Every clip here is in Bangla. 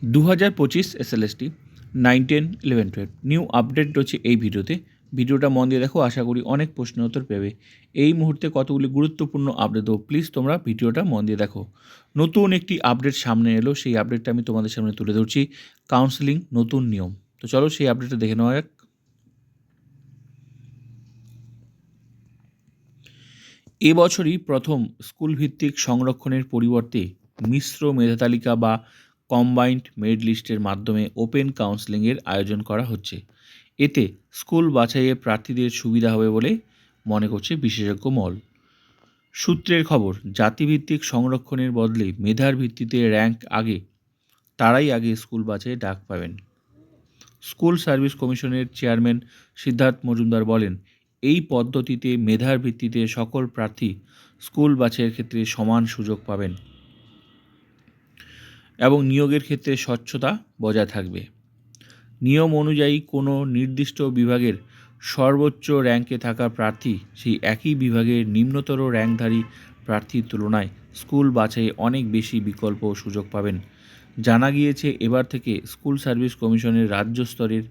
2025 এসএলএসটি 9, 10, 11, 12 নিউ আপডেট রয়েছে এই ভিডিওটা মন দিয়ে দেখো, আশা করি অনেক প্রশ্নের উত্তর পেবে। এই মুহূর্তে কতগুলি গুরুত্বপূর্ণ আপডেট দেবো, প্লিজ তোমরা ভিডিওটা মন দিয়ে দেখো। নতুন একটি আপডেট সামনে এলো, সেই আপডেটটা আমি তোমাদের সামনে তুলে ধরছি। কাউন্সেলিং নতুন নিয়ম। তো চলো সেই আপডেটটা দেখে নেওয়া যাক। এবছরই প্রথম স্কুল ভিত্তিক সংরক্ষণের পরিবর্তে মিশ্র মেধাতালিকা বা কম্বাইন্ড মেরিট লিস্টের মাধ্যমে ওপেন কাউন্সেলিংয়ের আয়োজন করা হচ্ছে। এতে স্কুল বাছাইয়ে প্রার্থীদের সুবিধা হবে বলে মনে করছে বিশেষজ্ঞ মহল। সূত্রের খবর, জাতিভিত্তিক সংরক্ষণের বদলে মেধার ভিত্তিতে র্যাঙ্ক তারাই আগে স্কুল বাছাইয়ে ডাক পাবেন। স্কুল সার্ভিস কমিশনের চেয়ারম্যান সিদ্ধার্থ মজুমদার বলেন, এই পদ্ধতিতে মেধার ভিত্তিতে সকল প্রার্থী স্কুল বাছাইয়ের ক্ষেত্রে সমান সুযোগ পাবেন এবং নিয়োগের ক্ষেত্রে স্বচ্ছতা বজায় থাকবে। নিয়ম অনুযায়ী কোনো নির্দিষ্ট বিভাগের সর্বোচ্চ র্যাঙ্কে থাকা প্রার্থী সেই একই বিভাগের নিম্নতর র্যাঙ্কধারী প্রার্থীর তুলনায় স্কুল বাছাইয়ে অনেক বেশি বিকল্প ও সুযোগ পাবেন। জানা গিয়েছে, এবার থেকে স্কুল সার্ভিস কমিশনের রাজ্য স্তরের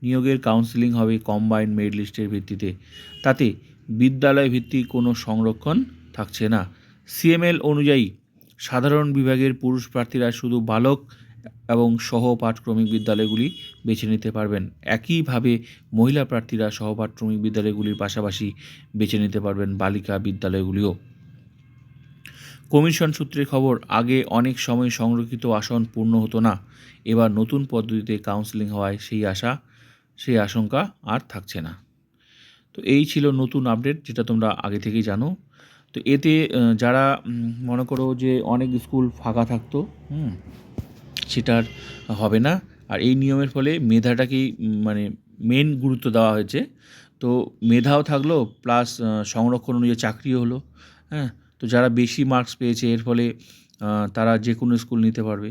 নিয়োগের কাউন্সেলিং হবে কম্বাইন্ড মেরিট লিস্টের ভিত্তিতে। তাতে বিদ্যালয় ভিত্তিক কোনো সংরক্ষণ থাকছে না। সিএমএল অনুযায়ী সাধারণ বিভাগের পুরুষ প্রার্থীরা শুধু বালক এবং সহ পাঠক্রমিক বিদ্যালয়গুলি বেছে নিতে পারবেন। একইভাবে মহিলা প্রার্থীরা সহ পাঠক্রমিক বিদ্যালয়গুলির পাশাপাশি বেছে নিতে পারবেন বালিকা বিদ্যালয়গুলিও। কমিশন সূত্রে খবর, আগে অনেক সময় সংরক্ষিত আসন পূর্ণ হতো না। এবার নতুন পদ্ধতিতে কাউন্সেলিং হওয়ায় সেই আশঙ্কা আর থাকছে না। তো এই ছিল নতুন আপডেট, যেটা তোমরা আগে থেকেই জানো। তো এতে যারা মনে করো যে অনেক স্কুল ফাঁকা থাকতো, সেটার হবে না। আর এই নিয়মের ফলে মেধাটাকেই মেন গুরুত্ব দেওয়া হয়েছে। তো মেধাও থাকলো, প্লাস সংরক্ষণ অনুযায়ী চাকরিও হলো। তো যারা বেশি মার্কস পেয়েছে, এর ফলে তারা যে কোনো স্কুল নিতে পারবে।